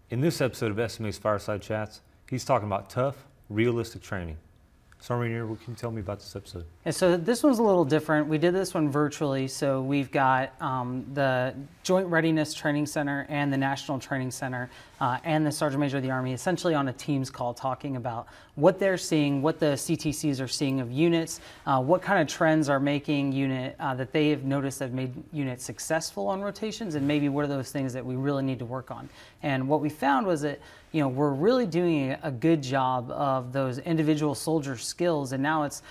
In this episode of SMA's Fireside Chats, he's talking about tough, realistic training. Sergeant, what can you tell me about this episode? And so this one's a little different. We did this one virtually, so we've got the Joint Readiness Training Center and the National Training Center and the Sergeant Major of the Army essentially on a Teams call talking about what they're seeing, what the CTCs are seeing of units, what kind of trends are making unit that they have noticed have made units successful on rotations, and maybe what are those things that we really need to work on. And what we found was that we're really doing a good job of those individual soldier skills, and now it's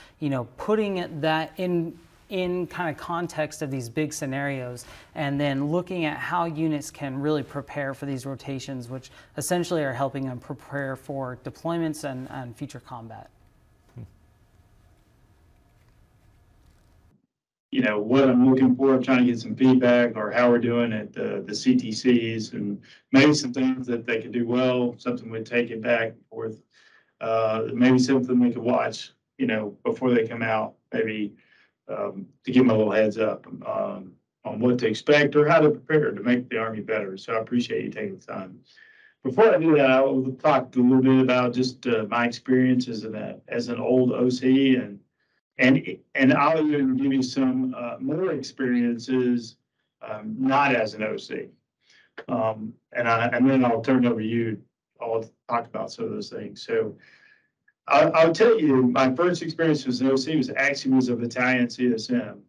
putting that in kind of context of these big scenarios, and then looking at how units can really prepare for these rotations, which essentially are helping them prepare for deployments and future combat. What I'm looking for, I'm trying to get some feedback, or how we're doing at the CTCs, and maybe some things that they could do well, something we'd take it back and forth, maybe something we could watch, before they come out, maybe to give them a little heads up on what to expect or how to prepare to make the Army better. So I appreciate you taking the time. Before I do that, I will talk a little bit about just my experience as an old OC, and I'll even give you some more experiences not as an OC. And then I'll turn it over to you. I'll talk about some of those things. So I'll tell you, my first experience as an OC was actually a battalion CSM.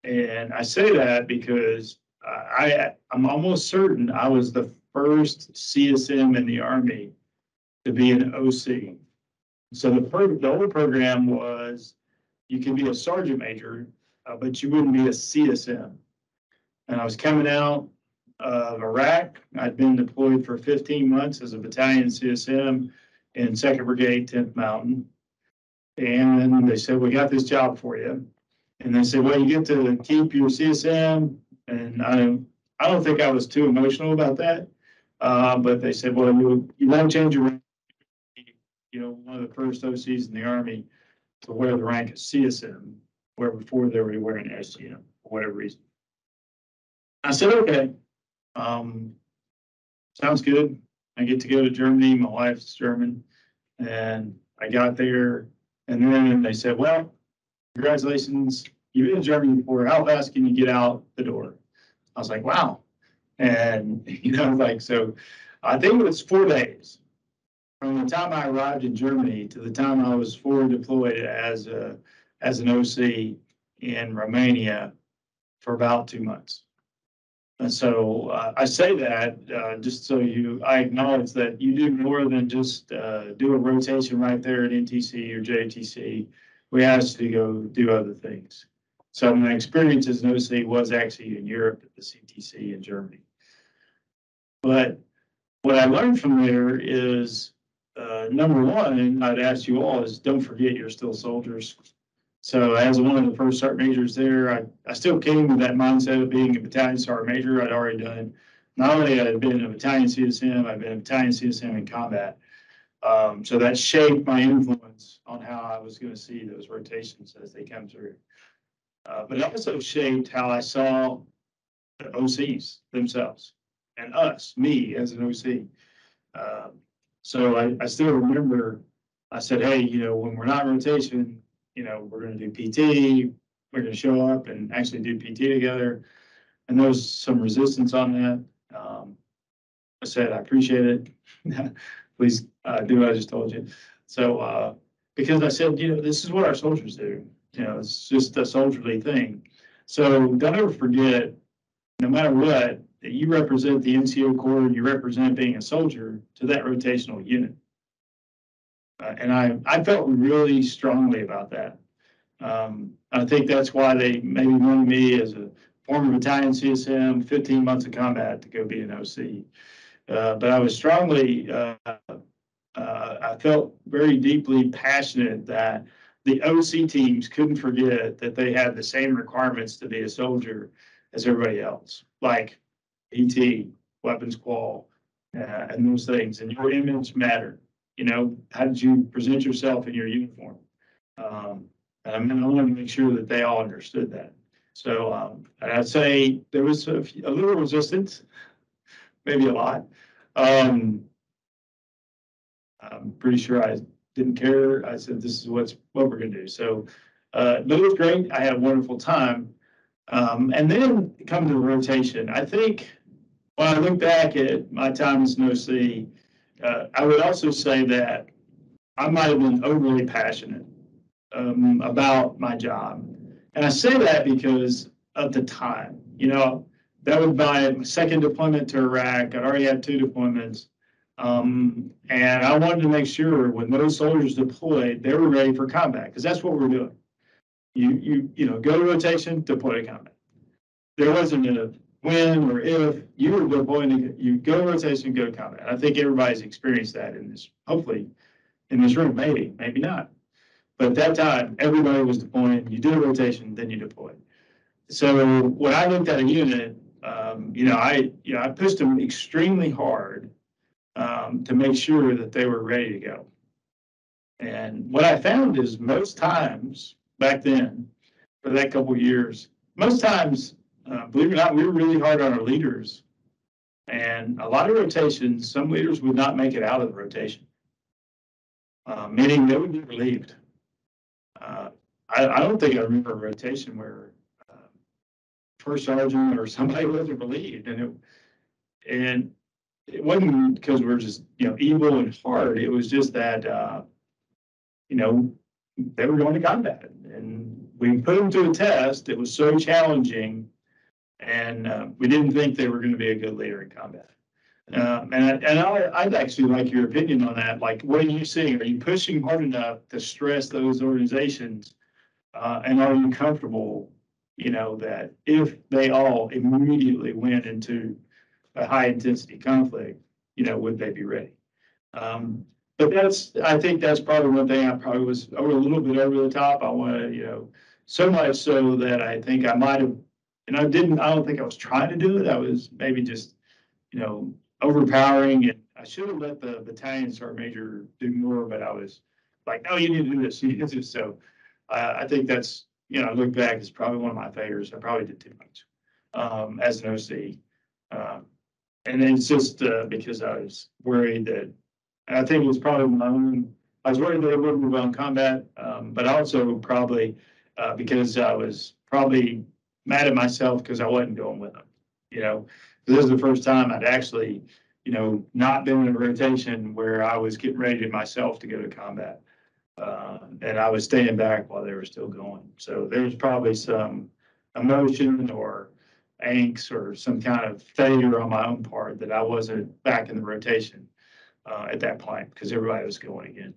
And I say that because I'm almost certain I was the first CSM in the Army to be an OC. So the old program was, you can be a sergeant major, but you wouldn't be a CSM. And I was coming out of Iraq. I'd been deployed for 15 months as a battalion CSM in 2nd Brigade, 10th Mountain. And they said, we got this job for you. And they said, well, you get to keep your CSM. And I don't think I was too emotional about that. But they said, well, you won't change your rank. One of the first OCs in the Army to wear the rank of CSM, where before they were wearing SGM for whatever reason. I said, okay, sounds good. I get to go to Germany. My wife's German. And I got there, and then they said, well, congratulations, you've been in Germany before. How fast can you get out the door? I was like, wow. And, so I think it was 4 days. From the time I arrived in Germany to the time I was forward deployed as an OC in Romania for about 2 months. And so I say that just so I acknowledge that you do more than just do a rotation right there at NTC or JTC. We asked you to go do other things. So my experience as an OC was actually in Europe at the CTC in Germany. But what I learned from there is, number one, I'd ask you all is don't forget you're still soldiers. So as one of the first sergeant majors there, I still came with that mindset of being a battalion sergeant major. I'd already done, not only had I been a battalion CSM, I've been a battalion CSM in combat. So that shaped my influence on how I was going to see those rotations as they come through. But it also shaped how I saw the OCs themselves and me as an OC. So I still remember, I said, hey, when we're not rotation, we're going to do PT, we're going to show up and actually do PT together. And there was some resistance on that. I said, I appreciate it. Please do what I just told you. So, because I said, this is what our soldiers do. It's just a soldierly thing. So don't ever forget, no matter what, that you represent the NCO Corps and you represent being a soldier to that rotational unit. And I felt really strongly about that. I think that's why they maybe wanted me as a former battalion CSM, 15 months of combat to go be an OC. But I was strongly, I felt very deeply passionate that the OC teams couldn't forget that they had the same requirements to be a soldier as everybody else, like PT, weapons qual, and those things. And your image mattered. How did you present yourself in your uniform? And I wanted to make sure that they all understood that. So I'd say there was a little resistance, maybe a lot, I'm pretty sure I didn't care. I said, this is what we're going to do. So, but it was great. I had a wonderful time. And then come to the rotation. I think when I look back at my time as an OC, I would also say that I might have been overly passionate about my job. And I say that because of the time. You know, that was my second deployment to Iraq. I'd already had 2 deployments. And I wanted to make sure when those soldiers deployed, they were ready for combat, because that's what we're doing. You know, go to rotation, deploy to combat. There wasn't a when or if. You were deploying, you go to rotation, go to combat. I think everybody's experienced that in this, hopefully in this room, maybe not. But at that time, everybody was deploying. You did a rotation, then you deployed. So when I looked at a unit, I pushed them extremely hard to make sure that they were ready to go. And what I found is most times back then, for that couple of years, most times, believe it or not, we were really hard on our leaders. And a lot of rotations, some leaders would not make it out of the rotation, meaning they would be relieved. I don't think I remember a rotation where first sergeant or somebody wasn't relieved, and it wasn't because we're just evil and hard. It was just that they were going to combat, and we put them to a test. It was so challenging, and we didn't think they were going to be a good leader in combat. I'd actually like your opinion on that. Like, what are you seeing? Are you pushing hard enough to stress those organizations? And are you comfortable, that if they all immediately went into a high intensity conflict, would they be ready? But I think that's probably one thing I probably was a little bit over the top. I want to, so much so that I think I might have, and I don't think I was trying to do it. I was maybe just, overpowering, and I should have let the battalion sergeant major do more, but I was like, no, you need to do this. You need to do this. So I think that's, I look back, it's probably one of my failures. I probably did too much as an OC. And it's just because I was worried that, and I think it was probably my own, I was worried that they wouldn't move on combat, but also probably because I was probably mad at myself because I wasn't going with them. This is the first time I'd actually, not been in a rotation where I was getting ready myself to go to combat. And I was staying back while they were still going. So there's probably some emotion or angst or some kind of failure on my own part that I wasn't back in the rotation at that point because everybody was going again.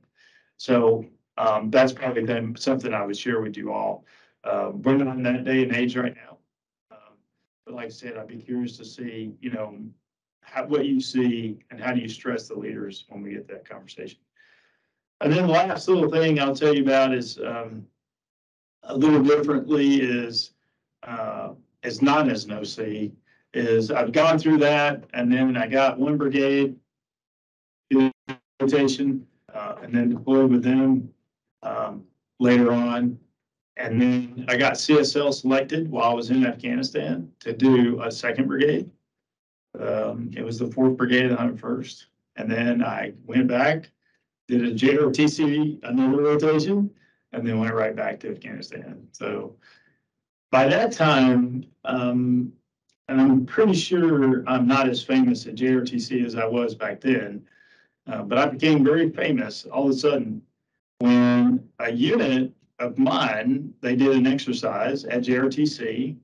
So that's probably then something I would share with you all. We're not in that day and age right now. But like I said, I'd be curious to see, what you see and how do you stress the leaders when we get that conversation. And then the last little thing I'll tell you about is a little differently is as not as an OC is I've gone through that, and then I got 1 brigade rotation and then deployed with them later on. And then I got CSL selected while I was in Afghanistan to do a 2nd brigade. It was the 4th Brigade, the 101st. And then I went back, did a JRTC, another rotation, and then went right back to Afghanistan. So by that time, and I'm pretty sure I'm not as famous at JRTC as I was back then, but I became very famous all of a sudden when a unit of mine, they did an exercise at JRTC,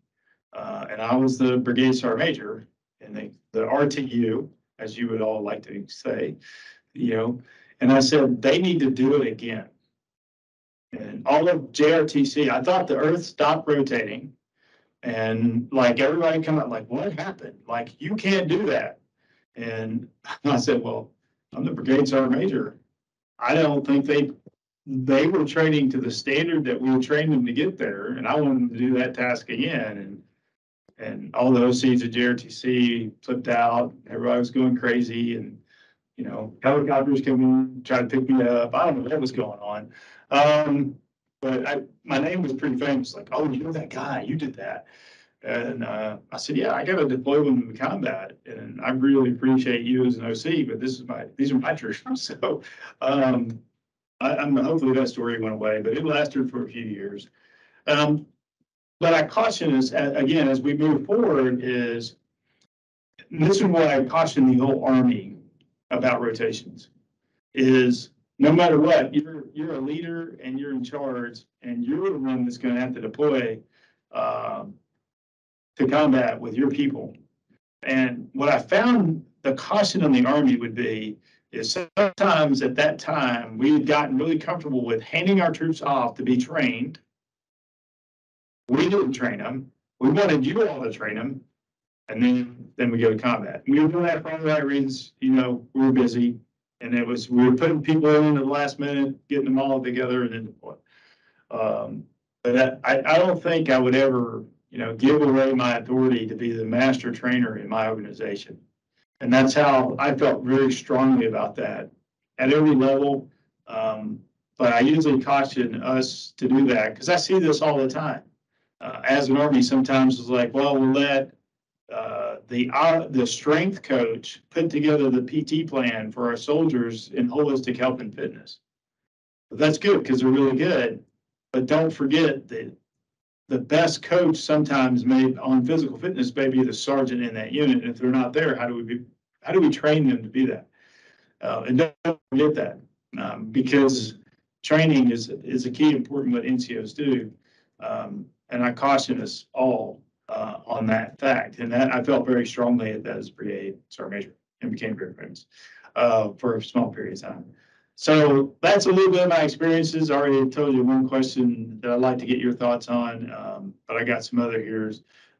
and I was the brigade sergeant major, and the RTU, as you would all like to say, and I said, they need to do it again. And all of JRTC, I thought the earth stopped rotating, and like everybody come up like, what happened? Like, you can't do that. And I said, well, I'm the brigade sergeant major. I don't think they were training to the standard that we were training them to get there, and I wanted them to do that task again. And all the OCs at JRTC flipped out. Everybody was going crazy, and helicopters came in, tried to pick me up. I don't know what was going on, but my name was pretty famous. Like, oh, you're that guy. You did that, And I said, yeah, I got to deploy them to combat, and I really appreciate you as an OC, but these are my troops. So I'm hopefully that story went away, but it lasted for a few years. But I caution us again as we move forward is this is why I caution the whole Army about rotations is no matter what, you're a leader and you're in charge, and you're the one that's going to have to deploy to combat with your people. And what I found the caution in the Army would be is sometimes at that time we had gotten really comfortable with handing our troops off to be trained. We didn't train them. We wanted you all to train them, and then we go to combat. We were doing that for all the right reasons. You know, we were busy, and we were putting people in at the last minute, getting them all together, and then deploy. But I don't think I would ever, give away my authority to be the master trainer in my organization. And that's how I felt very strongly about that at every level. But I usually caution us to do that because I see this all the time. As an Army, sometimes it's like, well, we'll let the strength coach put together the PT plan for our soldiers in holistic health and fitness. But that's good because they're really good. But don't forget that the best coach sometimes on physical fitness may be the sergeant in that unit. And if they're not there, how do we train them to be that? And don't forget that because training is a key important what NCOs do. And I caution us all on that fact. And that I felt very strongly at that as brigade sergeant major and became brigade friends for a small period of time. So that's a little bit of my experiences. I already told you one question that I'd like to get your thoughts on, but I got some other here.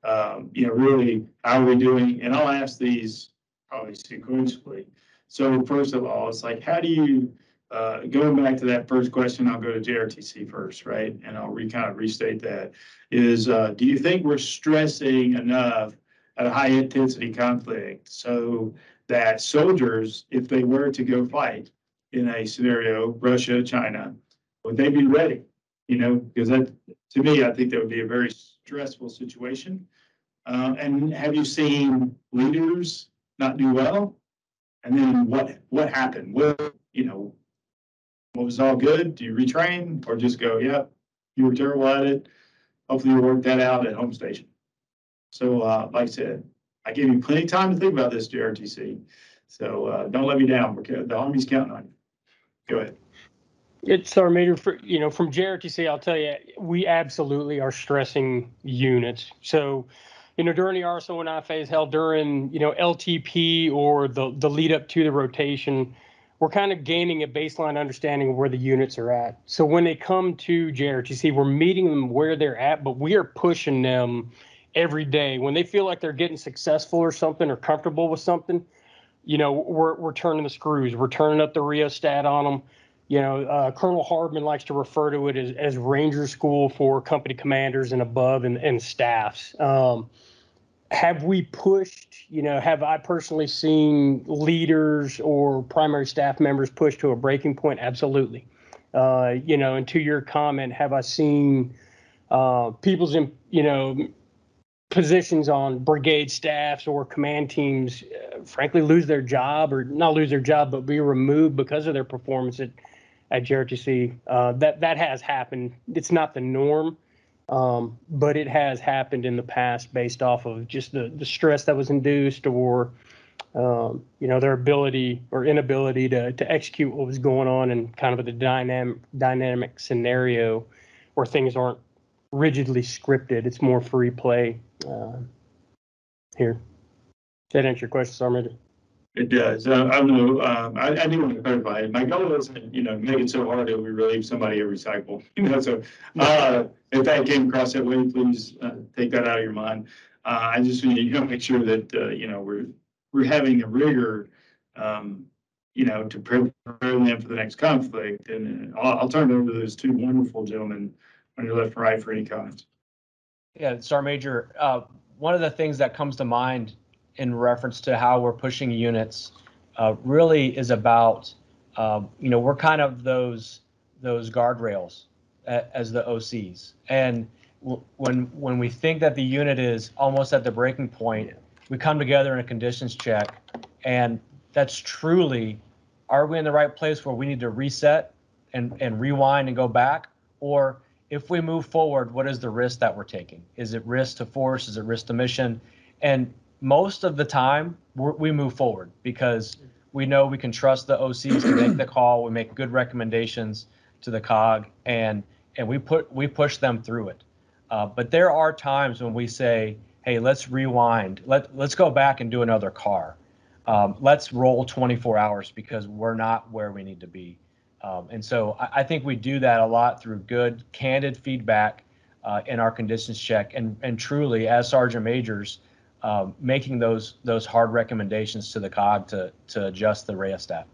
Really, how are we doing? And I'll ask these probably sequentially. So first of all, it's like, how do you, going back to that first question, I'll go to JRTC first, right? And I'll kind of restate that, is do you think we're stressing enough at a high intensity conflict so that soldiers, if they were to go fight in a scenario, Russia, China, would they be ready? Because that, to me, I think that would be a very stressful situation. And have you seen leaders not do well? And then what happened? What was all good? Do you retrain or just go, yeah, you were terrible at it. Hopefully you work that out at home station. So like I said, I gave you plenty of time to think about this, JRTC. So don't let me down because the Army's counting on you. Go ahead. It's our major, from JRTC, I'll tell you, we absolutely are stressing units. So, during the RSO&I phase, held during, LTP or the lead up to the rotation, we're kind of gaining a baseline understanding of where the units are at. So when they come to JRTC, we're meeting them where they're at, but we are pushing them every day. When they feel like they're getting successful or something or comfortable with something, we're turning the screws. We're turning up the rheostat on them. Colonel Hardman likes to refer to it as Ranger School for company commanders and above and staffs. Have we pushed, have I personally seen leaders or primary staff members push to a breaking point? Absolutely. And to your comment, have I seen people's, positions on brigade staffs or command teams, frankly, lose their job or not lose their job, but be removed because of their performance at JRTC? That has happened. It's not the norm. But it has happened in the past based off of just the stress that was induced or, their ability or inability to execute what was going on in kind of the dynamic scenario where things aren't rigidly scripted. It's more free play here. Does that answer your question, Sergeant? It does. I don't know. I do want to clarify it. My goal isn't, make it so hard that we relieve somebody every cycle. So if that came across that way, please take that out of your mind. I just need to make sure that we're having the rigor, to prepare them for the next conflict. And I'll turn it over to those two wonderful gentlemen on your left and right for any comments. Yeah, Sergeant Major. One of the things that comes to mind in reference to how we're pushing units really is about, we're kind of those guardrails as the OCs. And, when we think that the unit is almost at the breaking point, we come together in a conditions check, and that's truly, are we in the right place where we need to reset and rewind and go back? Or if we move forward, what is the risk that we're taking? Is it risk to force? Is it risk to mission? And most of the time, we move forward because we know we can trust the OCs to make the call. We make good recommendations to the COG, and we push them through it. But there are times when we say, hey, let's rewind. Let's go back and do another car. Let's roll 24 hours because we're not where we need to be. And so I think we do that a lot through good, candid feedback in our conditions check, and truly, as Sergeant Majors, making those hard recommendations to the COG to adjust the rheostat.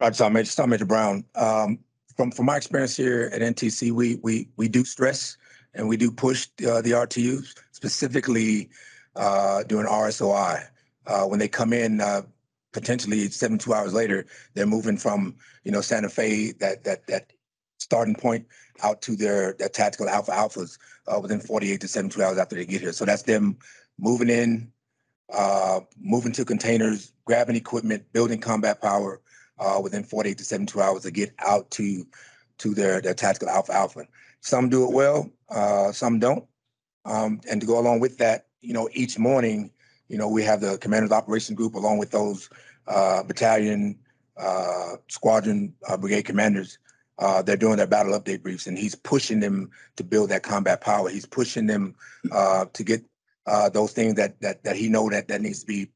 Roger, Sergeant Major Brown. From my experience here at NTC, we do stress and we do push the RTUs, specifically during RSOI. When they come in, potentially 72 hours later, they're moving from Santa Fe, that starting point, out to their tactical alphas within 48 to 72 hours after they get here. So that's them moving in, moving to containers, grabbing equipment, building combat power within 48 to 72 hours to get out to their tactical alpha. Some do it well, some don't. And to go along with that, each morning, we have the Commander's Operations Group along with those battalion, squadron, brigade commanders. They're doing their battle update briefs, and he's pushing them to build that combat power. He's pushing them to get those things that he know that needs to be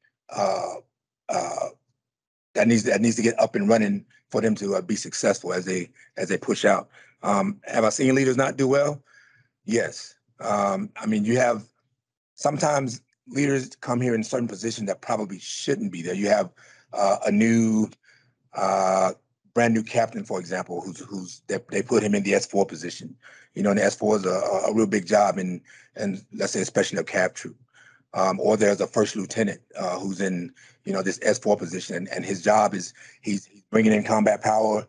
that needs to get up and running for them to be successful as they push out. Have I seen leaders not do well? Yes. You have sometimes leaders come here in certain positions that probably shouldn't be there. You have a new brand new captain, for example, who's they put him in the S4 position. And the S4 is a real big job in let's say especially a CAV troop. Or there's a first lieutenant who's in this S4 position, and his job is he's bringing in combat power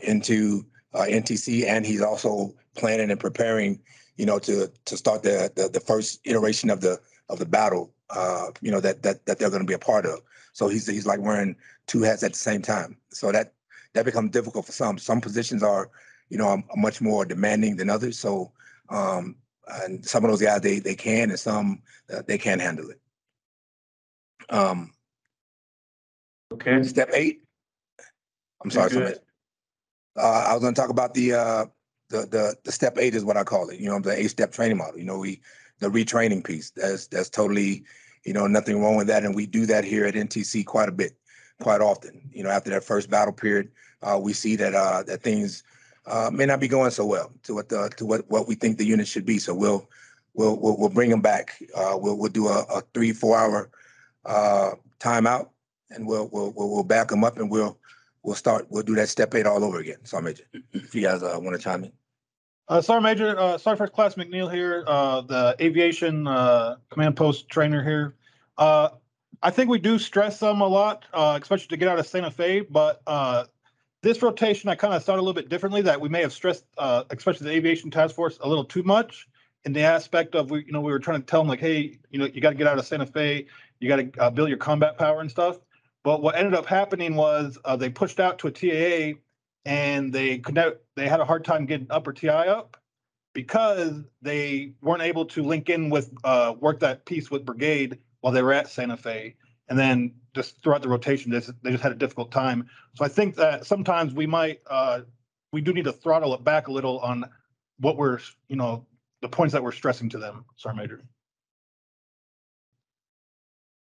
into NTC, and he's also planning and preparing to start the first iteration of the battle that they're going to be a part of. So he's like wearing two hats at the same time. So that becomes difficult for some. Some positions are much more demanding than others. So and some of those guys they can, and some they can't handle it. Okay. Step 8. I'm sorry. I was going to talk about the step 8 is what I call it. The 8-step training model. The retraining piece. That's totally nothing wrong with that, and we do that here at NTC quite often. After that first battle period, we see that things may not be going so well to what we think the unit should be. So we'll bring them back. We'll do a 3-4 hour timeout, and we'll back them up, and we'll do that step 8 all over again. Sergeant Major, if you guys want to chime in. Sergeant Major, Sergeant First Class McNeil here, the aviation command post trainer here. I think we do stress them a lot, especially to get out of Santa Fe, but this rotation, I kind of thought a little bit differently, that we may have stressed, especially the aviation task force, a little too much in the aspect of, we were trying to tell them, like, hey, you got to get out of Santa Fe, you got to build your combat power and stuff. But what ended up happening was they pushed out to a TAA, and they had a hard time getting upper TI up because they weren't able to link in with work that piece with brigade while they were at Santa Fe. And then just throughout the rotation, they just had a difficult time. So I think that sometimes we do need to throttle it back a little on what we're, the points that we're stressing to them. Sergeant Major.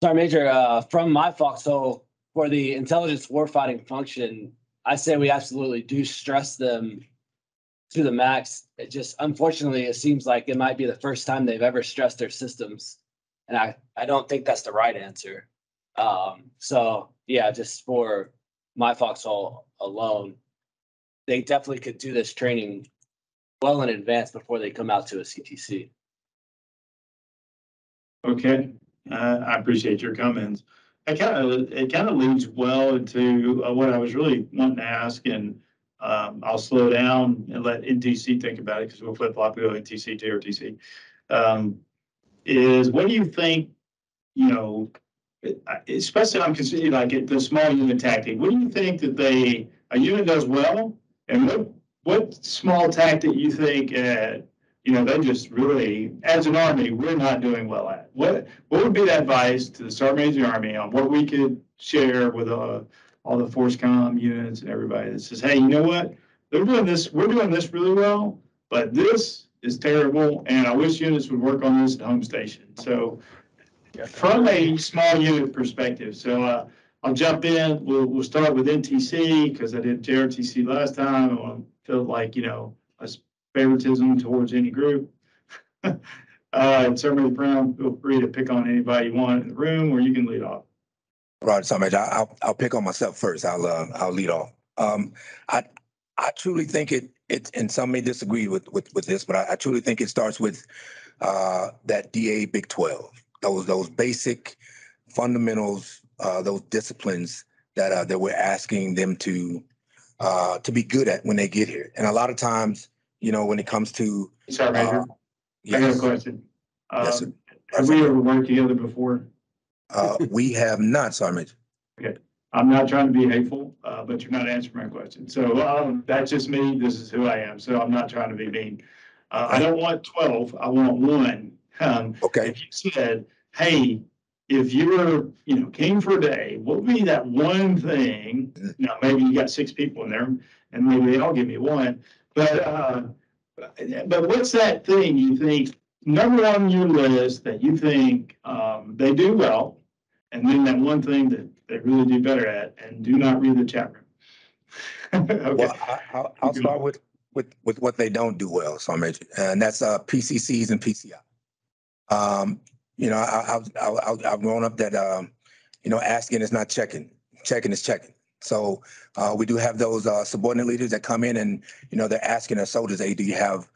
Sergeant Major, from my foxhole, for the intelligence warfighting function, I say we absolutely do stress them to the max. It just, unfortunately, it seems like it might be the first time they've ever stressed their systems. And I don't think that's the right answer. So yeah, just for my foxhole alone, they definitely could do this training well in advance before they come out to a CTC. Okay, I appreciate your comments. it kind of leads well into what I was really wanting to ask, and I'll slow down and let NTC think about it because we'll flip flop, we go NTC to RTC. Is what do you think, you know, especially I'm considering like the small unit tactic, what do you think that a unit does well? And what small tactic you think, you know, they just really, as an Army, we're not doing well at? What would be the advice to the Sergeant Major of the Army on what we could share with all the force comm units and everybody that says, hey, you know what? We're doing this really well, but this is terrible, and I wish units would work on this at home station. So from a small unit perspective, so I'll jump in. We'll start with NTC because I did JRTC last time. I don't feel like, you know, a favoritism towards any group. Sergeant Brown, feel free to pick on anybody you want in the room, or you can lead off. Right, Sergeant Major, I'll pick on myself first. I'll lead off. I truly think it, and some may disagree with this, but I truly think it starts with that DA Big 12. Those basic fundamentals, those disciplines that we're asking them to be good at when they get here. And a lot of times, you know, when it comes to Sergeant Major, yes. I got a question. Yes, sir. Have we ever worked together before? We have not, Sergeant Major. Okay. I'm not trying to be hateful, but you're not answering my question. So that's just me. This is who I am. So I'm not trying to be mean. I don't want 12. I want 1. Okay. If you said, hey, if you were, you know, king for a day, what would be that one thing? Now, maybe you got 6 people in there, and maybe they all give me 1. But what's that thing you think, number 1 on your list that you think they do well, and then that one thing that they really do better at, and do not read the chat room? Okay. Well, I'll start with what they don't do well, Sergeant Major, and that's PCCs and PCI. You know, I've grown up that you know, asking is not checking, checking is checking. So we do have those subordinate leaders that come in and, you know, they're asking their soldiers, hey, do you have,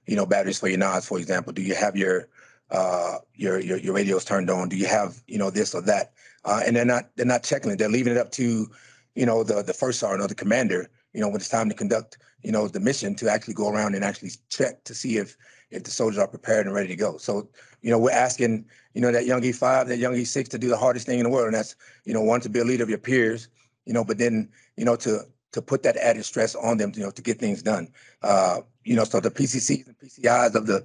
you know, batteries for your nods, for example? Do you have your radios turned on? Do you have, you know, this or that? And they're not checking it. They're leaving it up to, you know, the first sergeant or the commander, you know, when it's time to conduct, you know, the mission, to actually go around and actually check to see if the soldiers are prepared and ready to go. So, you know, we're asking, you know, that young E5, that young E6 to do the hardest thing in the world. And that's, you know, one, to be a leader of your peers, you know, but then, you know, to put that added stress on them, you know, to get things done. You know, so the PCCs and PCIs of the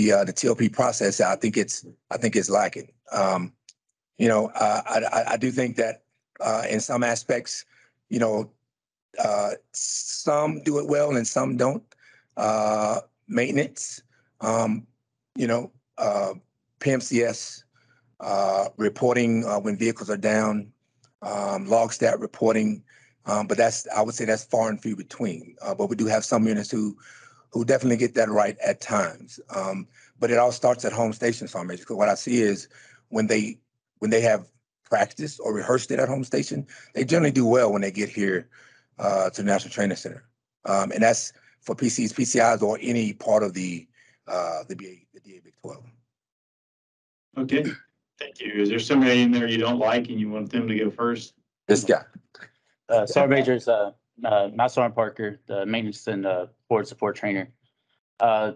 TLP process, I think it's lacking. You know, I do think that in some aspects, you know, some do it well and some don't. Maintenance, you know, PMCS, reporting when vehicles are down, log stat reporting, but I would say that's far and few between. But we do have some units who definitely get that right at times. But it all starts at home station, Sergeant Major, because what I see is when they have practiced or rehearsed it at home station, they generally do well when they get here to the National Training Center. And that's for PCs, PCIs, or any part of the DA Big 12. Okay, thank you. Is there somebody in there you don't like and you want them to go first? This guy. Sergeant Major's Master Sergeant Parker, the maintenance and forward support trainer. I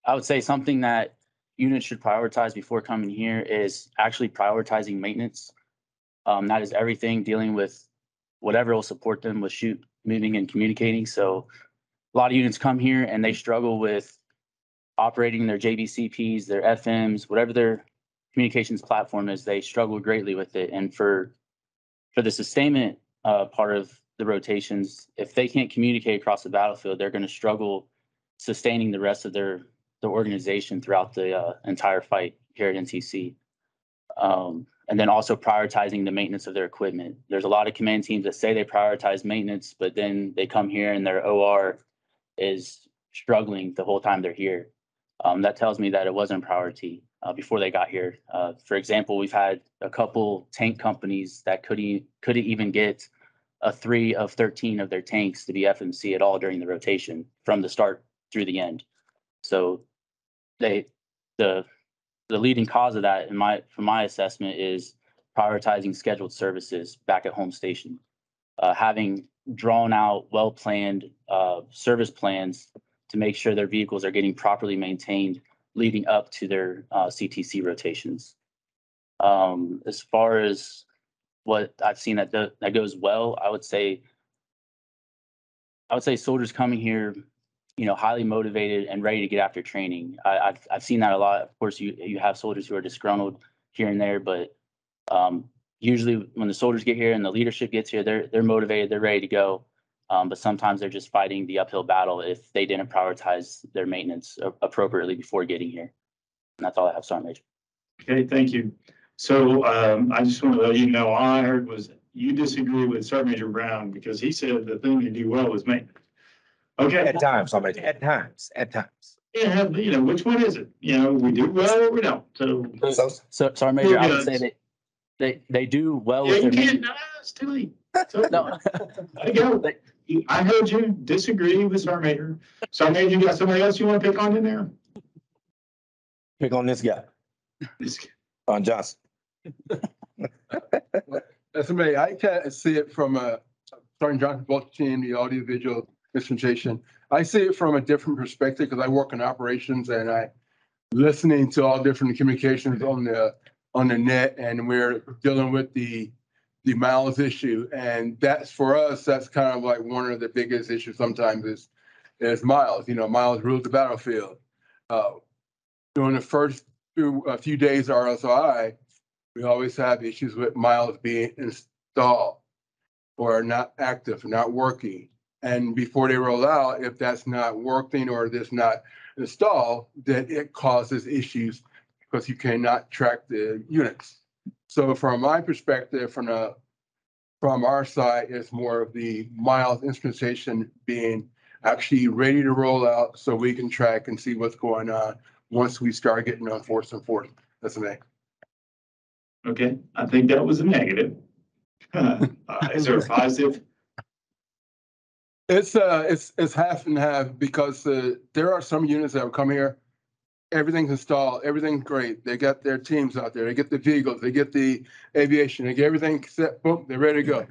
would say something that units should prioritize before coming here is actually prioritizing maintenance. That is everything, dealing with whatever will support them with shoot, moving, and communicating. So a lot of units come here and they struggle with operating their JVCPs, their FMs, whatever their communications platform is. They struggle greatly with it. And for the sustainment part of the rotations, if they can't communicate across the battlefield, they're going to struggle sustaining the rest of their organization throughout the entire fight here at NCC. And then also prioritizing the maintenance of their equipment. There's a lot of command teams that say they prioritize maintenance, but then they come here and their OR is struggling the whole time they're here. That tells me that it wasn't a priority before they got here. For example, we've had a couple tank companies that couldn't even get a 3 of 13 of their tanks to be FMC at all during the rotation from the start through the end. So the leading cause of that, from my assessment, is prioritizing scheduled services back at home station, having drawn out, well-planned service plans to make sure their vehicles are getting properly maintained leading up to their CTC rotations. As far as what I've seen that goes well, I would say soldiers coming here, highly motivated and ready to get after training. I've seen that a lot. Of course, you have soldiers who are disgruntled here and there, but usually when the soldiers get here and the leadership gets here, they're motivated, they're ready to go. But sometimes they're just fighting the uphill battle if they didn't prioritize their maintenance appropriately before getting here. And that's all I have, Sergeant Major. Okay, thank you. So I just want to let you know, all I heard was you disagree with Sergeant Major Brown because he said the thing they do well is maintenance. Okay. At times, Sergeant Major, at times. Yeah, but which one is it? We do well or we don't. So, Sergeant Major, I would say they do well Yeah, with you their can't. maintenance. No, it's too late. No. I go. I heard you disagree with Sergeant Major. Sergeant Major, you got somebody else you want to pick on in there? pick on this guy, on Johnson. That's amazing. I can't see it from Sergeant Johnson, both team, the audiovisual instrumentation. I see it from a different perspective because I work in operations and I listening to all different communications on the net, and we're dealing with the miles issue. And that's for us, that's kind of like one of the biggest issues sometimes is miles. Miles rules the battlefield. During the first few days of RSI, we always have issues with miles being installed or not active, not working. And before they roll out, if that's not working or that's not installed, then it causes issues because you cannot track the units. So from my perspective, from our side, it's more of the miles instrumentation being actually ready to roll out so we can track and see what's going on once we start getting on force enforcement. That's an A. Okay, I think that was a negative. Is there a positive? It's half and half because there are some units that will come here, everything's installed, everything's great. They got their teams out there, they get the vehicles, they get the aviation, they get everything set, boom, they're ready to go.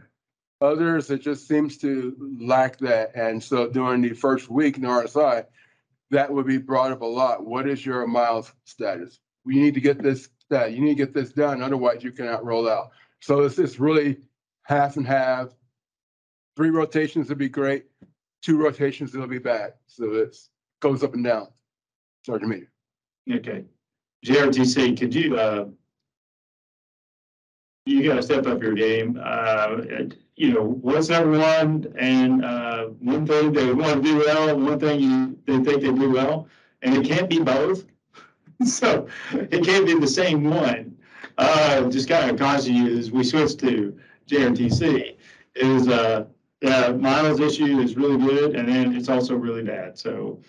Others, it just seems to lack that. And so during the first week in RSI, that would be brought up a lot. What is your miles status? We need to get this stat. You need to get this done. Otherwise, you cannot roll out. So it's really half and half. 3 rotations would be great. 2 rotations, it'll be bad. So it goes up and down. Sergeant Major. Okay. JRTC, could you got to step up your game. What's number one? And one thing they want to do well, one thing they think they do well, and it can't be both. So it can't be the same one. Just kind of caution you as we switch to JRTC is Miles' issue is really good, and then it's also really bad. So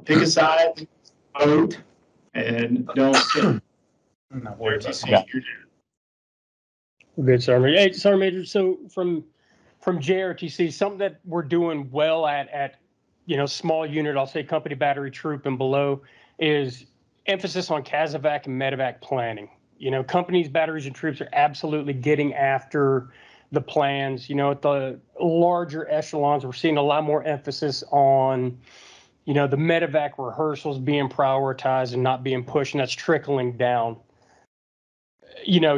pick a side, vote, and don't. JRTC, you're doing. Good, Sergeant Major. Hey, Sergeant Major, so from JRTC, something that we're doing well at small unit, I'll say company battery troop and below, is emphasis on CASEVAC and medevac planning. Companies, batteries, and troops are absolutely getting after the plans. At the larger echelons, we're seeing a lot more emphasis on, the medevac rehearsals being prioritized and not being pushed, and that's trickling down.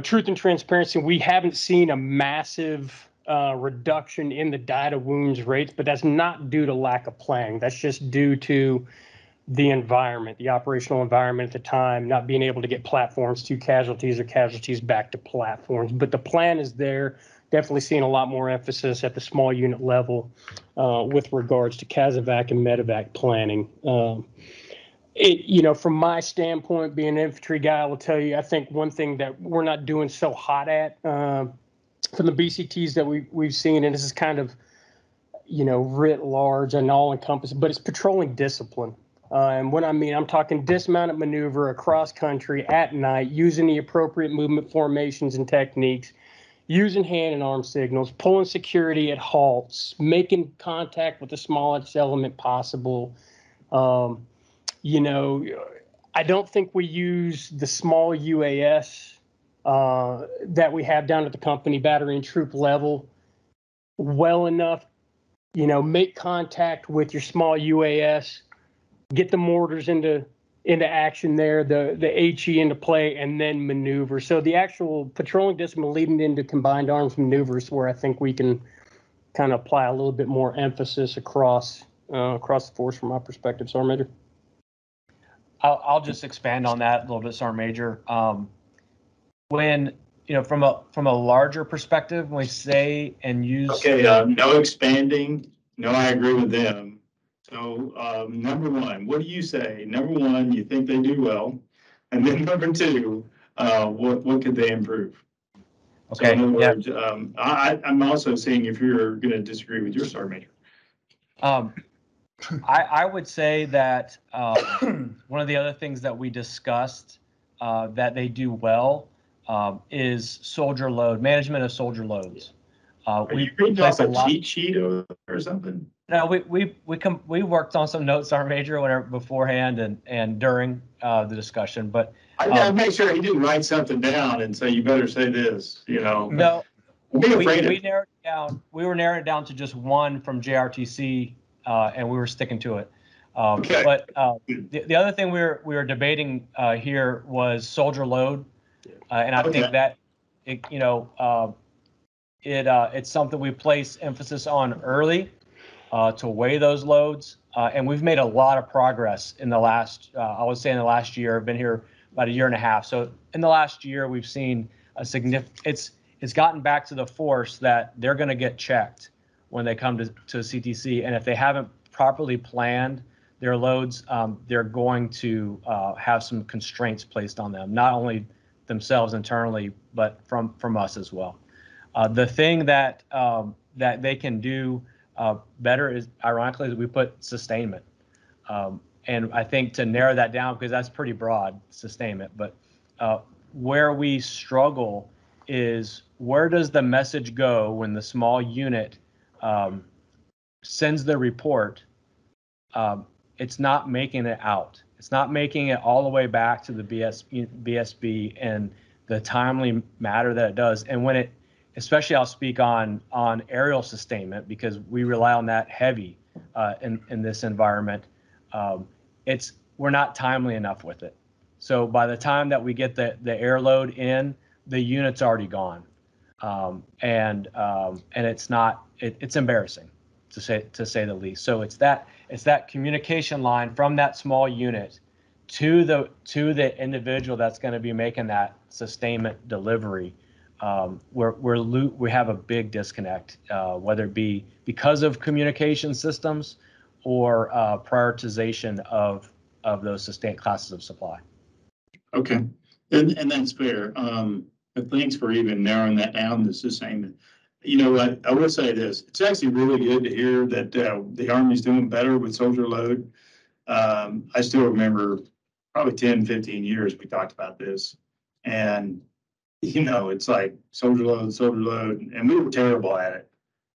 Truth and transparency, we haven't seen a massive reduction in the died of wounds rates, but that's not due to lack of planning. That's just due to the environment, the operational environment at the time, not being able to get platforms to casualties or casualties back to platforms. But the plan is there. Definitely seeing a lot more emphasis at the small unit level with regards to CASEVAC and medevac planning. From my standpoint, being an infantry guy, I will tell you, I think one thing that we're not doing so hot at from the BCTs that we've seen, and this is kind of, writ large and all encompassing, but it's patrolling discipline. And what I mean, I'm talking dismounted maneuver across country at night, using the appropriate movement formations and techniques, using hand and arm signals, pulling security at halts, making contact with the smallest element possible. I don't think we use the small UAS that we have down at the company, battery and troop level, well enough, make contact with your small UAS, get the mortars into action there, the HE into play, and then maneuver. So the actual patrolling discipline leading into combined arms maneuvers, where I think we can kind of apply a little bit more emphasis across the force from my perspective. Sergeant Major. I'll just expand on that a little bit, Sergeant Major. When from a larger perspective, when we say and use. Okay, no expanding. No, I agree with them. So number one, what do you say? Number one, you think they do well, and then number two, what could they improve? Okay. So in other words, I'm also saying if you're going to disagree with your sergeant major. I would say that one of the other things that we discussed that they do well is soldier load, management of soldier loads. Are you reading off a cheat sheet or something? No, we worked on some notes, Sergeant Major, whatever beforehand and during the discussion. But I gotta make sure he didn't write something down and say you better say this. No, we narrowed it down. We were narrowing it down to just one from JRTC, and we were sticking to it. Okay. But the other thing we were debating here was soldier load, and I think that it's something we place emphasis on early to weigh those loads, and we've made a lot of progress in the last. I would say in the last year. I've been here about a year and a half. So in the last year, we've seen a significant. It's gotten back to the force that they're going to get checked when they come to CTC, and if they haven't properly planned their loads, they're going to have some constraints placed on them, not only themselves internally, but from us as well. The thing that they can do better is, ironically, is we put sustainment. And I think to narrow that down, because that's pretty broad, sustainment, but where we struggle is where does the message go when the small unit sends the report? It's not making it out. It's not making it all the way back to the BSB and the timely matter that it does. And when it, especially I'll speak on aerial sustainment because we rely on that heavy in this environment. We're not timely enough with it. So by the time that we get the air load in, the unit's already gone, and it's embarrassing to say the least. So it's that communication line from that small unit to the individual that's going to be making that sustainment delivery. We have a big disconnect, whether it be because of communication systems or prioritization of those sustained classes of supply. Okay, and that's fair. Thanks for even narrowing that down to sustainment. You know what? I will say this: it's actually really good to hear that the Army's doing better with soldier load. I still remember probably 10, 15 years we talked about this, and it's like soldier load, and we were terrible at it.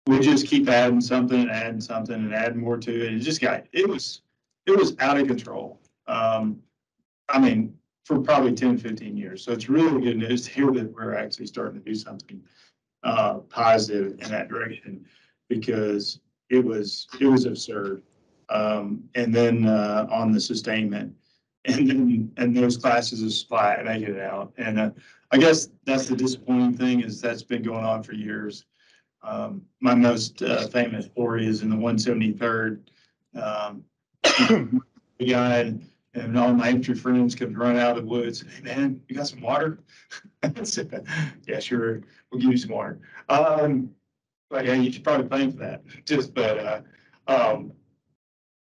We just keep adding something and adding more to it. It was out of control. I mean, for probably 10, 15 years. So it's really good news to hear that we're actually starting to do something positive in that direction because it was absurd. And then on the sustainment and those classes of supply, making it out. And I guess that's the disappointing thing is that's been going on for years. My most famous story is in the 173rd. The guy and all my infantry friends could run out of the woods. Hey man, you got some water? Yeah, sure. We'll give you some water. But yeah, you should probably plan for that.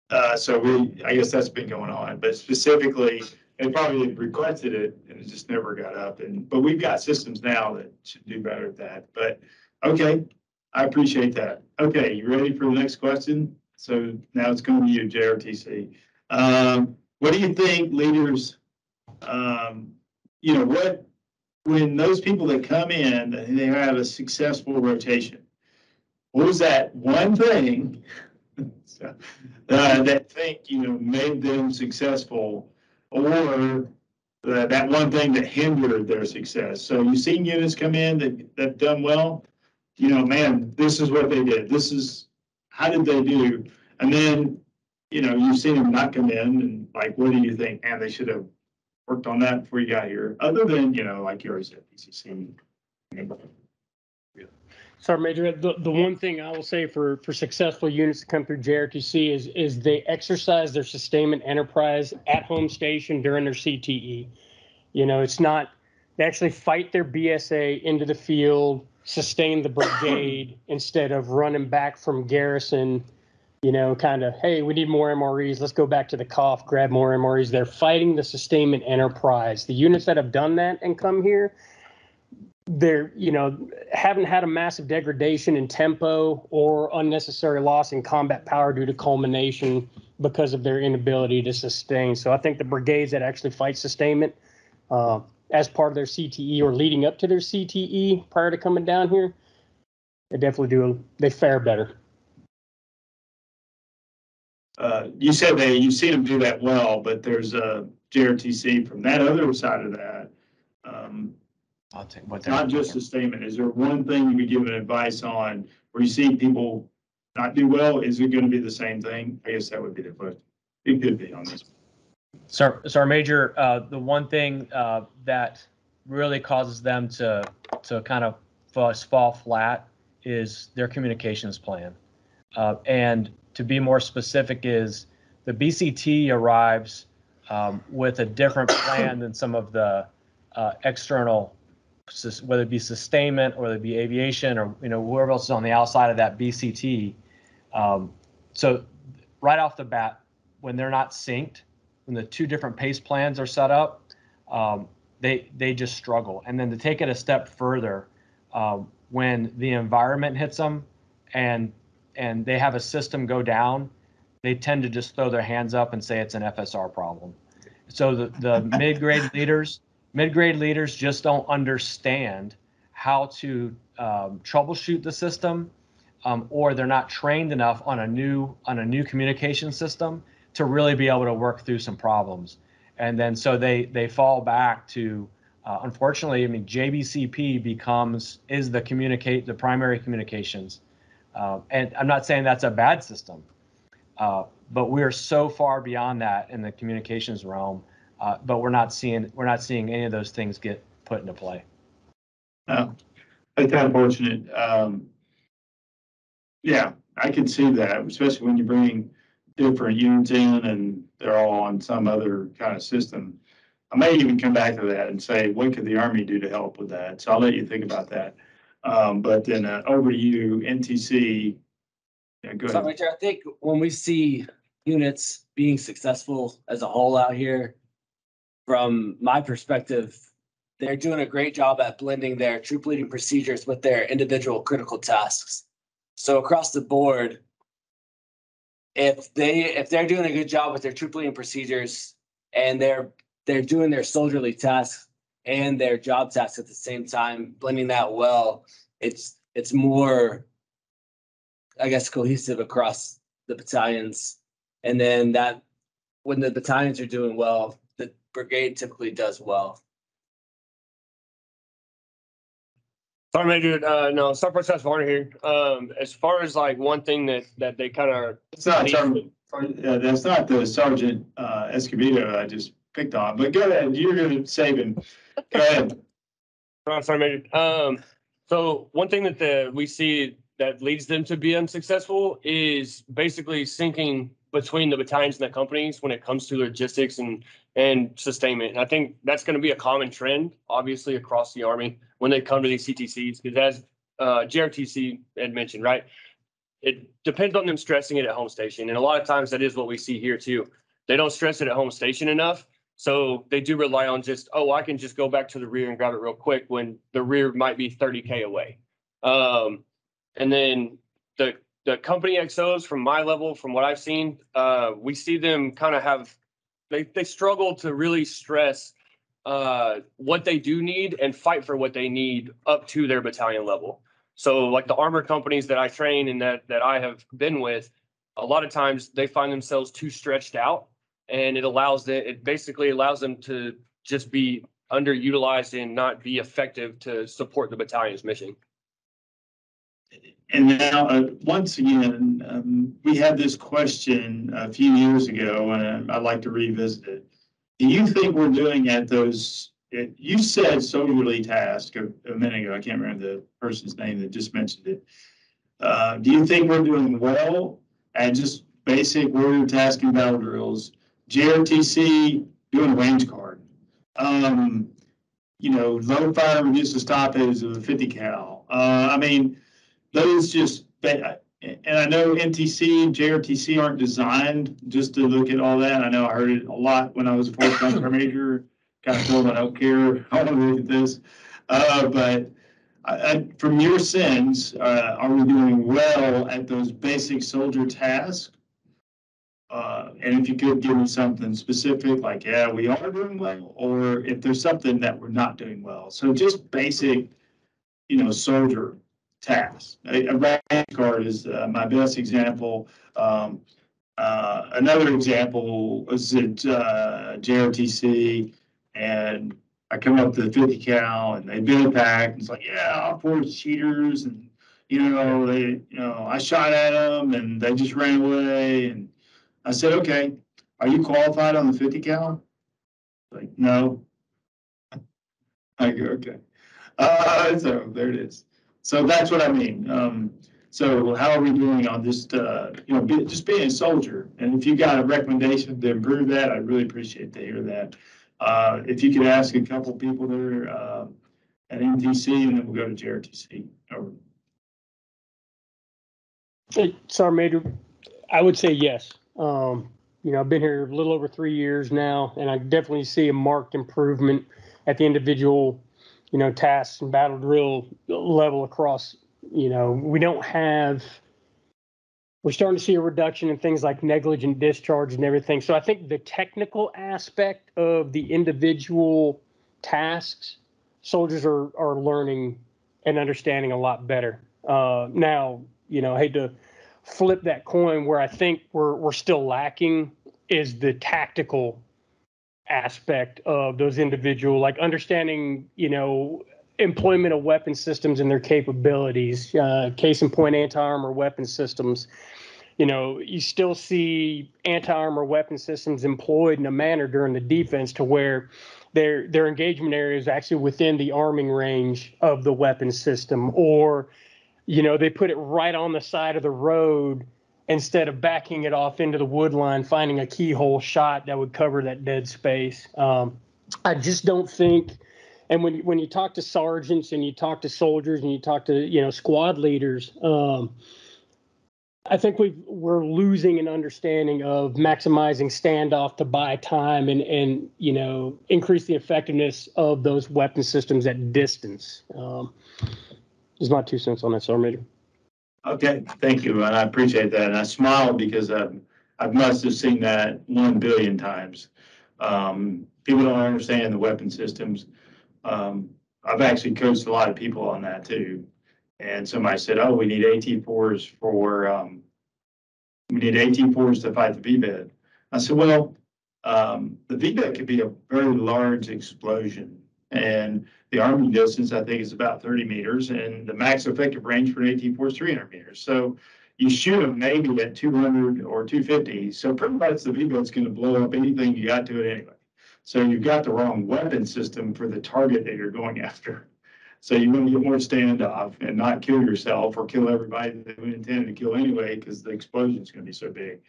I guess that's been going on. But specifically, they probably requested it and it just never got up. But we've got systems now that should do better at that. But okay, I appreciate that. Okay, you ready for the next question? So now it's going to you, JRTC. What do you think leaders, when those people that come in and they have a successful rotation, what was that one thing that made them successful, or that one thing that hindered their success. So you've seen units come in that done well, you know, man, this is what they did. This is, how did they do? And then, you know, you've seen them not come in and like, what do you think? Man, they should have worked on that before you got here. Other than, you know, like you already said, PCC. Sergeant Major, the one thing I will say for successful units to come through JRTC is they exercise their sustainment enterprise at home station during their CTE. You know, it's not, they actually fight their BSA into the field, sustain the brigade instead of running back from garrison, you know, kind of, hey, we need more MREs. Let's go back to the COF, grab more MREs. They're fighting the sustainment enterprise. The units that have done that and come here, they're, you know, haven't had a massive degradation in tempo or unnecessary loss in combat power due to culmination because of their inability to sustain. So I think the brigades that actually fight sustainment as part of their CTE or leading up to their CTE prior to coming down here, they definitely they fare better. You said you've seen them do that well, but there's a JRTC from that other side of that. I'll take what Not just a statement. Is there one thing you would give an advice on where you see people not do well? Is it going to be the same thing? I guess that would be the question. It could be on this. Sergeant Major, the one thing that really causes them to kind of fall flat is their communications plan. And to be more specific is the BCT arrives with a different plan than some of the external, whether it be sustainment or whether it be aviation or, you know, whoever else is on the outside of that BCT. So right off the bat, when they're not synced, when the two different pace plans are set up, they just struggle. And then to take it a step further, when the environment hits them and they have a system go down, they tend to just throw their hands up and say it's an FSR problem. So the mid-grade leaders just don't understand how to troubleshoot the system, or they're not trained enough on a new communication system to really be able to work through some problems. And then so they fall back to, unfortunately, I mean, JBCP is the primary communications. And I'm not saying that's a bad system, but we're so far beyond that in the communications realm. But we're not seeing any of those things get put into play. Oh, that's unfortunate. Yeah, I can see that, especially when you bring different units in and they're all on some other kind of system. I may even come back to that and say, what could the Army do to help with that? So I'll let you think about that. But then over to you, NTC. Yeah, go ahead. So I think when we see units being successful as a whole out here, from my perspective, they're doing a great job at blending their troop leading procedures with their individual critical tasks. So across the board, if they're doing a good job with their troop leading procedures and they're doing their soldierly tasks and their job tasks at the same time, blending that well, it's more, I guess, cohesive across the battalions. And then that when the battalions are doing well, the brigade typically does well. Sergeant Major, no, Sergeant First Warner here. As far as like one thing that they kind of, It's not that's not the Sergeant Escobedo I just picked on, but go ahead. You're going to save him. Go ahead. Sergeant Major. So one thing that we see that leads them to be unsuccessful is basically syncing between the battalions and the companies when it comes to logistics and sustainment. And I think that's going to be a common trend, obviously, across the Army when they come to these CTCs, because as JRTC had mentioned, right, it depends on them stressing it at home station. And a lot of times that is what we see here too. They don't stress it at home station enough. So they do rely on just, oh, I can just go back to the rear and grab it real quick when the rear might be 30K away. And then the company XOs from my level, from what I've seen, we see them kind of have, they struggle to really stress what they do need and fight for what they need up to their battalion level. So like the armor companies that I train and that I have been with, a lot of times they find themselves too stretched out, and it basically allows them to just be underutilized and not be effective to support the battalion's mission. And now, once again, we had this question a few years ago, and I'd like to revisit it. Do you think we're doing at those, you said soldierly task a minute ago, I can't remember the person's name that just mentioned it. Do you think we're doing well at just basic warrior task and battle drills, JRTC doing a range card, low fire reduce the stoppage of the 50 cal? I mean, those just, and I know NTC and JRTC aren't designed just to look at all that. I know I heard it a lot when I was a fourth class major, kind of told I don't care, I want to look at this. But from your sense, are we doing well at those basic soldier tasks? And if you could give me something specific, like, yeah, we are doing well, or if there's something that we're not doing well. So just basic, soldier tasks. A range card is my best example. Another example is at JRTC, and I come up to the 50 cal, and they bid pack. It's like, yeah, I'll force cheaters, and I shot at them, and they just ran away. And I said, okay, are you qualified on the 50 cal? Like, no. I go, okay. So there it is. So that's what I mean. So how are we doing on just, just being a soldier? And if you got a recommendation to improve that, I'd really appreciate to hear that. If you could ask a couple people there at NTC, and then we'll go to JRTC. Over. Hey, Sergeant Major, I would say yes. I've been here a little over 3 years now, and I definitely see a marked improvement at the individual, tasks and battle drill level across. We're starting to see a reduction in things like negligent discharge and everything. So I think the technical aspect of the individual tasks, soldiers are learning and understanding a lot better. Now, I hate to flip that coin. Where I think we're still lacking is the tactical aspect of those individual, like understanding, employment of weapon systems and their capabilities. Case in point, anti-armor weapon systems. You still see anti-armor weapon systems employed in a manner during the defense to where their engagement area is actually within the arming range of the weapon system, or they put it right on the side of the road instead of backing it off into the wood line, finding a keyhole shot that would cover that dead space. I just don't think, and when you talk to sergeants and you talk to soldiers and you talk to squad leaders, I think we're losing an understanding of maximizing standoff to buy time and increase the effectiveness of those weapon systems at distance. Is my 2 cents on that, Sergeant Major. Okay, thank you, and I appreciate that. And I smiled because I must have seen that 1 billion times. People don't understand the weapon systems. I've actually coached a lot of people on that too. And somebody said, "Oh, we need AT4s to fight the VBED." I said, "Well, the VBED could be a very large explosion, and the arming distance, I think, is about 30 meters, and the max effective range for an AT4 is 300 meters. So you shoot them maybe at 200 or 250. So pretty much the VBED's going to blow up anything you got to it anyway. So you've got the wrong weapon system for the target that you're going after. So you want to get more standoff and not kill yourself or kill everybody that you intended to kill anyway, because the explosion is going to be so big."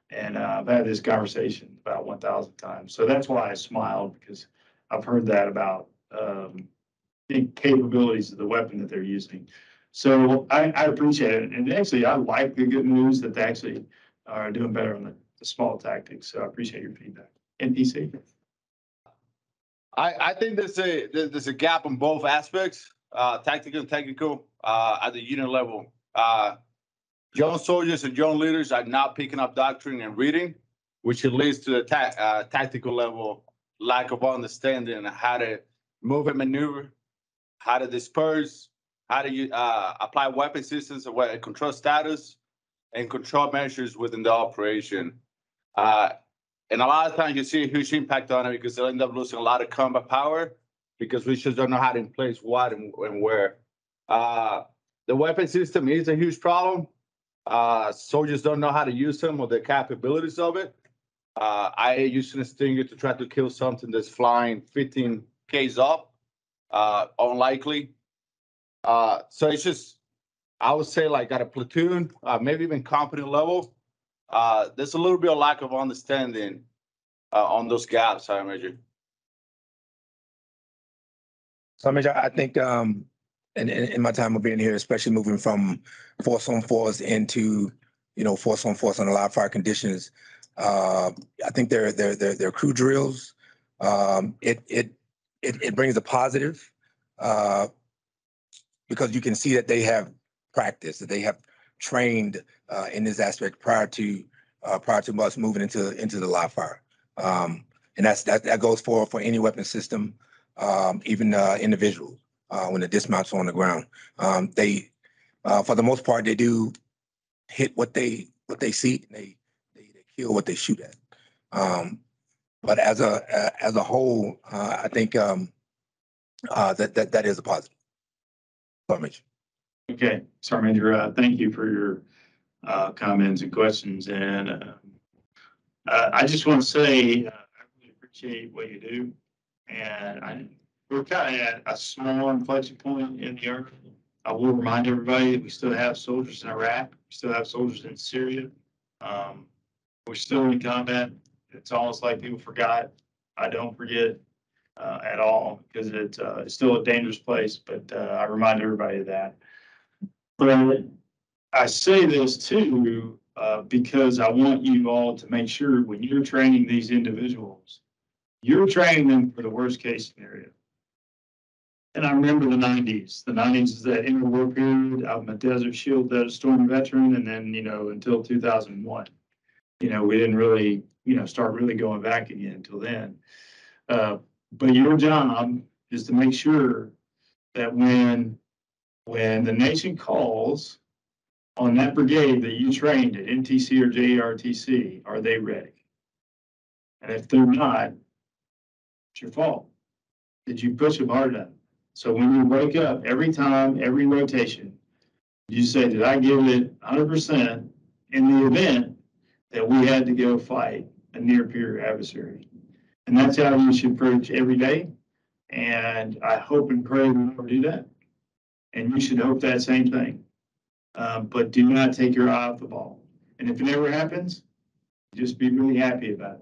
And I've had this conversation about 1,000 times. So that's why I smiled, because I've heard that about the capabilities of the weapon that they're using. So I appreciate it. And actually, I like the good news that they actually are doing better on the small tactics. So I appreciate your feedback. NPC. I think there's a gap on both aspects, tactical and technical, at the unit level. Young soldiers and young leaders are not picking up doctrine and reading, which leads to the tactical level lack of understanding how to move and maneuver, how to disperse, how to apply weapon systems, control status, and control measures within the operation. And a lot of times you see a huge impact on it because they'll end up losing a lot of combat power because we just don't know how to place what and where. The weapon system is a huge problem. Soldiers don't know how to use them or the capabilities of it. I used a stinger to try to kill something that's flying 15 Ks up. Unlikely. So it's just, I would say like at a platoon, maybe even company level, there's a little bit of lack of understanding on those gaps, I imagine. So I think in my time of being here, especially moving from force on force into, force on force under live fire conditions, I think their crew drills, it brings a positive because you can see that they have practice, that they have trained in this aspect prior to us moving into the live fire, and that goes for any weapon system, even individuals when the dismounts on the ground. They, for the most part, they do hit what they see, and they kill what they shoot at. But as a whole, I think that is a positive. Sergeant. Okay, Sergeant Major, thank you for your comments and questions. And I just want to say I really appreciate what you do. And we're kind of at a small inflection point in the Army. I will remind everybody that we still have soldiers in Iraq. We still have soldiers in Syria. We're still in combat. It's almost like people forgot. I don't forget at all because it's still a dangerous place, but I remind everybody of that. But I say this too because I want you all to make sure when you're training these individuals, you're training them for the worst case scenario. And I remember the 90s. The 90s is that interwar period. I'm a Desert Shield, Desert Storm veteran, and then, until 2001. We didn't really, start really going back again until then. But your job is to make sure that when the nation calls on that brigade that you trained at NTC or JRTC, are they ready? And if they're not, it's your fault. Did you push them hard enough? So when you wake up every time, every rotation, you say, did I give it 100% in the event that we had to go fight a near peer adversary? And that's how you should approach every day. And I hope and pray we never do that. And you should hope that same thing. But do not take your eye off the ball. And if it never happens, just be really happy about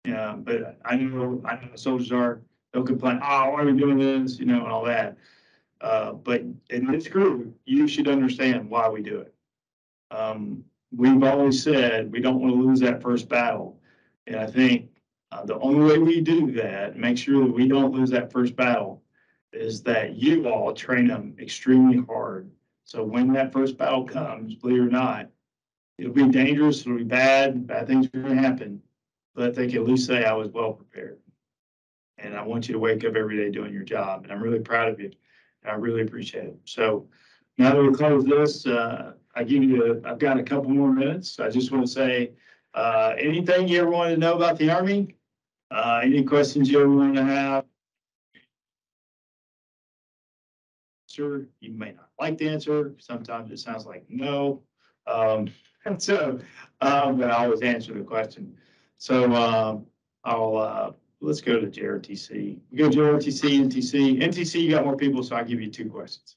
it. But I know soldiers they'll complain, oh, why are we doing this, and all that. But in this group, you should understand why we do it. We've always said we don't want to lose that first battle. And I think the only way we do that, make sure that we don't lose that first battle, is that you all train them extremely hard. So when that first battle comes, believe it or not, it'll be dangerous, it'll be bad things are going to happen, but they can at least say I was well prepared. And I want you to wake up every day doing your job. And I'm really proud of you. And I really appreciate it. So now that we close this, I've got a couple more minutes. I just want to say, anything you ever wanted to know about the Army? Any questions you ever want to have? Sure, you may not like the answer. Sometimes it sounds like no. But I always answer the question. So let's go to JRTC. We go JRTC, NTC. NTC, you got more people, so I'll give you two questions.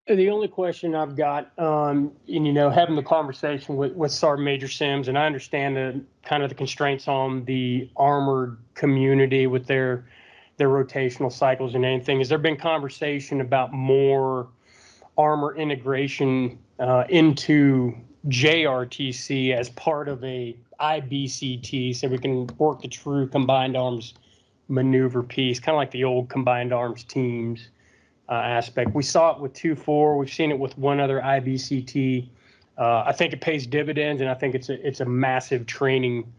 The only question I've got, having the conversation with Sergeant Major Sims, and I understand the kind of the constraints on the armored community with their rotational cycles and anything. Has there been conversation about more armor integration into JRTC as part of a IBCT, so we can work the true combined arms maneuver piece, kind of like the old combined arms teams aspect? We saw it with 2-4. We've seen it with one other IBCT. I think it pays dividends, and I think it's a massive training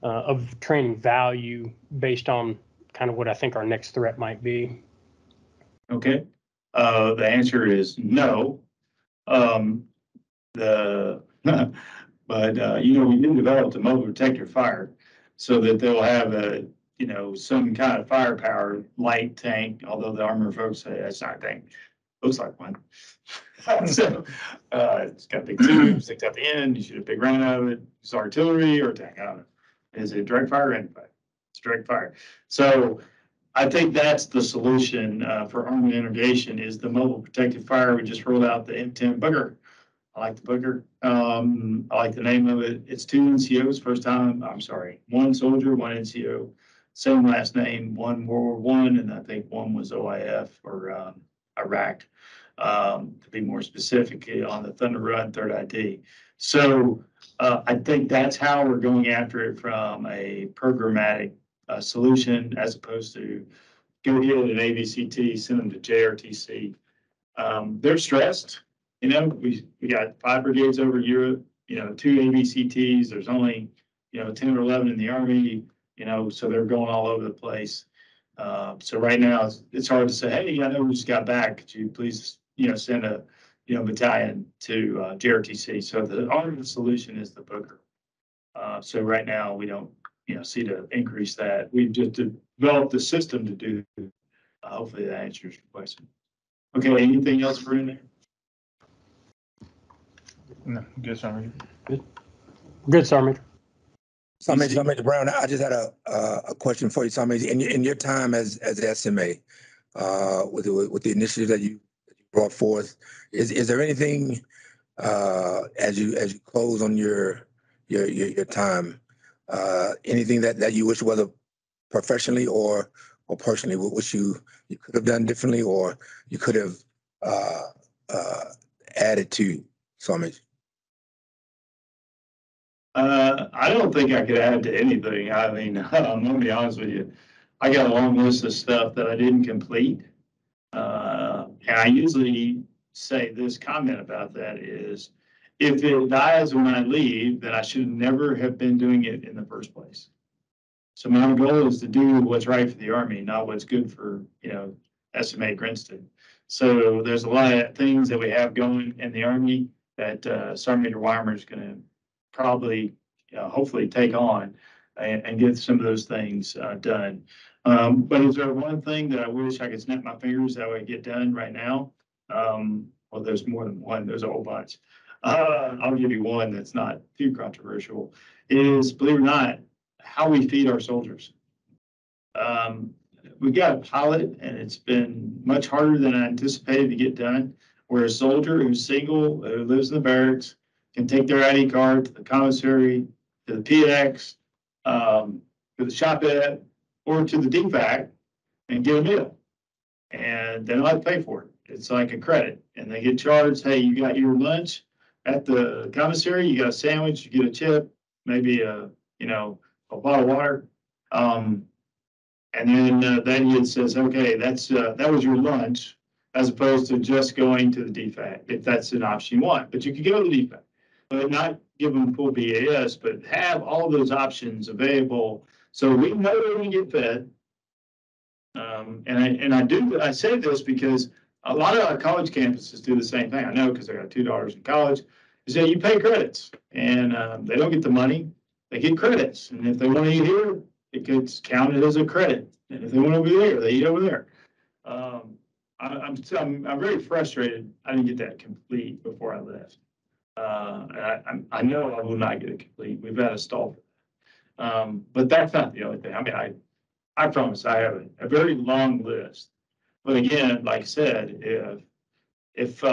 value based on kind of what I think our next threat might be. Okay. The answer is no. But we did develop the mobile detector fire. so that they'll have a, some kind of firepower, light tank, although the armor folks say that's not a tank. Looks like one. So, it's got big tubes, sticks out the end, you shoot a big round out of it. It's artillery or tank, I don't know. Is it direct fire or end fire? It's direct fire. So I think that's the solution for armament integration is the mobile protected fire. We just rolled out the M10 Booger. I like the Booger. I like the name of it. It's 2 NCOs, first time, I'm sorry, 1 soldier, 1 NCO, same last name, 1 World War I, and I think 1 was OIF or Iraq, to be more specific on the Thunder Run, 3rd ID. So I think that's how we're going after it from a programmatic solution as opposed to go get an ABCT, send them to JRTC. They're stressed. We got 5 brigades over Europe, 2 ABCTs. There's only, 10 or 11 in the Army, so they're going all over the place. So right now it's hard to say, hey, I know we just got back. Could you please, send a, battalion to JRTC? So the Army solution is the Booker. So right now we don't, see to increase that. We've just developed the system to do. Hopefully that answers your question. Okay, anything else for in there? No, good, Sergeant Major. Good, Sergeant Major. Sergeant Major Brown, I just had a question for you, Sergeant Major. In your time as SMA, with the initiative that you brought forth, is there anything as you close on your time, anything that you wish, whether professionally or personally, wish you could have done differently or you could have added to, Sergeant Major? I don't think I could add to anything. I mean, I'm gonna be honest with you. I got a long list of stuff that I didn't complete. And I usually say this comment about that is, if it dies when I leave, then I should never have been doing it in the first place. So my goal is to do what's right for the Army, not what's good for, SMA Grinston. So there's a lot of things that we have going in the Army that Sergeant Major Weimer is going to probably, hopefully take on and get some of those things done. But is there one thing that I wish I could snap my fingers that would get done right now? Well, there's more than one. There's a whole bunch. I'll give you one that's not too controversial. Is, believe it or not, how we feed our soldiers. We got a pilot, and it's been much harder than I anticipated to get done. Where a soldier who's single, who lives in the barracks, can take their ID card to the commissary, to the PX, to the shopette, or to the DFAC and get a meal. And they don't have to pay for it. It's like a credit. And they get charged, hey, you got your lunch at the commissary, you got a sandwich, you get a chip, maybe a bottle of water. And then it says, okay, that was your lunch, as opposed to just going to the DFAC, if that's an option you want. But you can go to the DFAC, but not give them full BAS, but have all those options available so we know they're going to get fed. I say this because a lot of our college campuses do the same thing. I know because I got 2 daughters in college. Is that you pay credits, and they don't get the money; they get credits. And if they want to eat here, it gets counted as a credit. And if they want to be there, they eat over there. I'm very frustrated. I didn't get that complete before I left. I know I will not get it complete. We've had a stall for that. But that's not the only thing. I mean, I promise I have a very long list. But again, like I said, if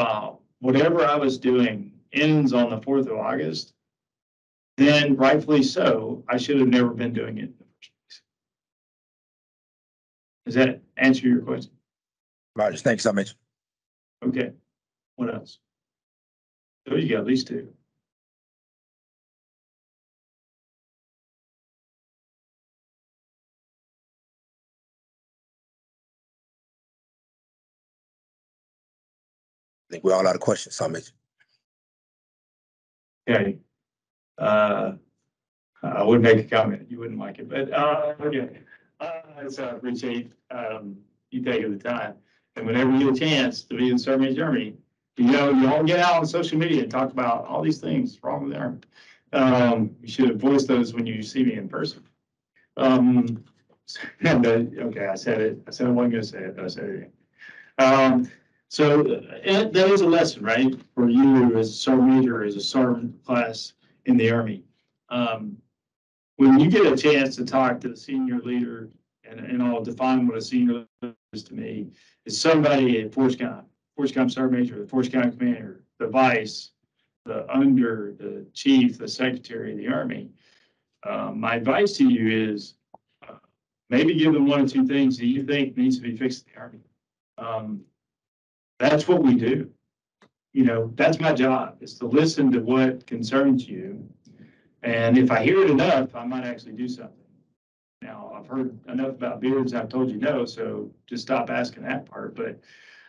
whatever I was doing ends on the 4th of August, then rightfully so, I should have never been doing it in the first place. Does that answer your question? Roger, thanks so much. Okay. What else? So you got at least 2. I think we're all out of questions, Sergeant Major. Okay. I would make a comment. You wouldn't like it, but okay. So I appreciate you taking the time. And whenever you get a chance to be in Sergeant Major Germany, you all get out on social media and talk about all these things wrong with the Army. You should have voiced those when you see me in person. Okay, I said it. I said I wasn't gonna say it, but I said it. So that is a lesson, right? For you as a sergeant major, as a sergeant class in the Army. When you get a chance to talk to the senior leader, and I'll define what a senior leader is to me, is somebody at Force Com sergeant major, the Force Com commander, the vice, the under, the chief, the secretary of the Army. My advice to you is maybe give them one or two things that you think needs to be fixed in the Army. That's what we do. You know, that's my job, is to listen to what concerns you. And if I hear it enough, I might actually do something. Now, I've heard enough about beards, I've told you no, so just stop asking that part. But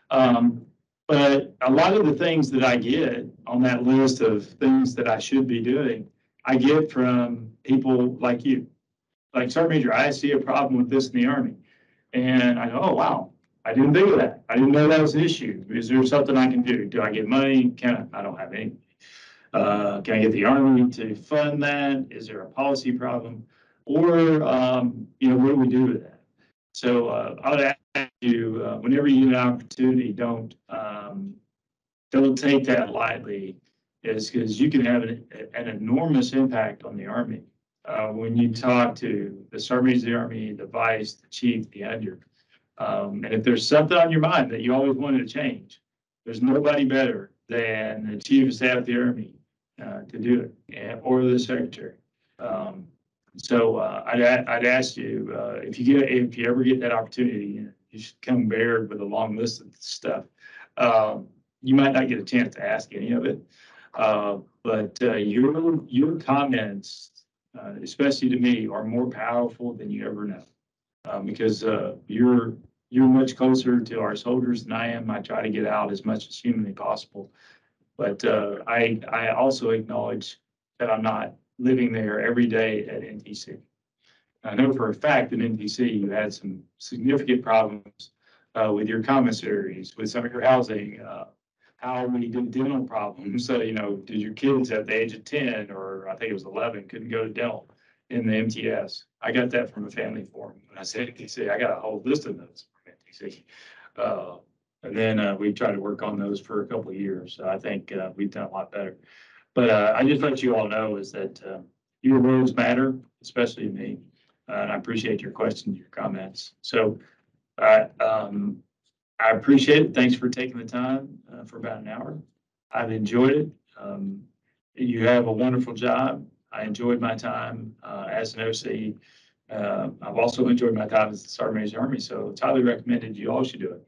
a lot of the things that I get on that list of things that I should be doing, I get from people like you. Like, Sergeant Major, I see a problem with this in the Army. And I go, oh, wow, I didn't think of that. I didn't know that was an issue. Is there something I can do? Do I get money? I don't have any. Can I get the Army to fund that? Is there a policy problem? Or, you know, what do we do with that? So I would ask you, whenever you get an opportunity, don't take that lightly, is because you can have an enormous impact on the Army. When you talk to the Sergeant Major of the Army, the vice, the chief, the under, and if there's something on your mind that you always wanted to change, there's nobody better than the chief of staff of the Army to do it, or the secretary. So I'd ask you, if you ever get that opportunity, you should come bared with a long list of stuff. You might not get a chance to ask any of it, but your comments, especially to me, are more powerful than you ever know, because you're much closer to our soldiers than I am. I try to get out as much as humanly possible, but I also acknowledge that I'm not living there every day at NTC. I know for a fact that NTC you had some significant problems with your commissaries, with some of your housing. How many dental problems? So, you know, did your kids at the age of 10, or I think it was 11, couldn't go to dental in the MTS? I got that from a family forum. When I said NTC, I got a whole list of those from NTC. And then we tried to work on those for a couple of years. So I think we've done a lot better. But I just let you all know is that your words matter, especially to me. And I appreciate your questions, your comments. So I appreciate it. Thanks for taking the time for about an hour. I've enjoyed it. You have a wonderful job. I enjoyed my time as an OC. I've also enjoyed my time as the Sergeant Major of the Army, so it's highly recommended. You all should do it.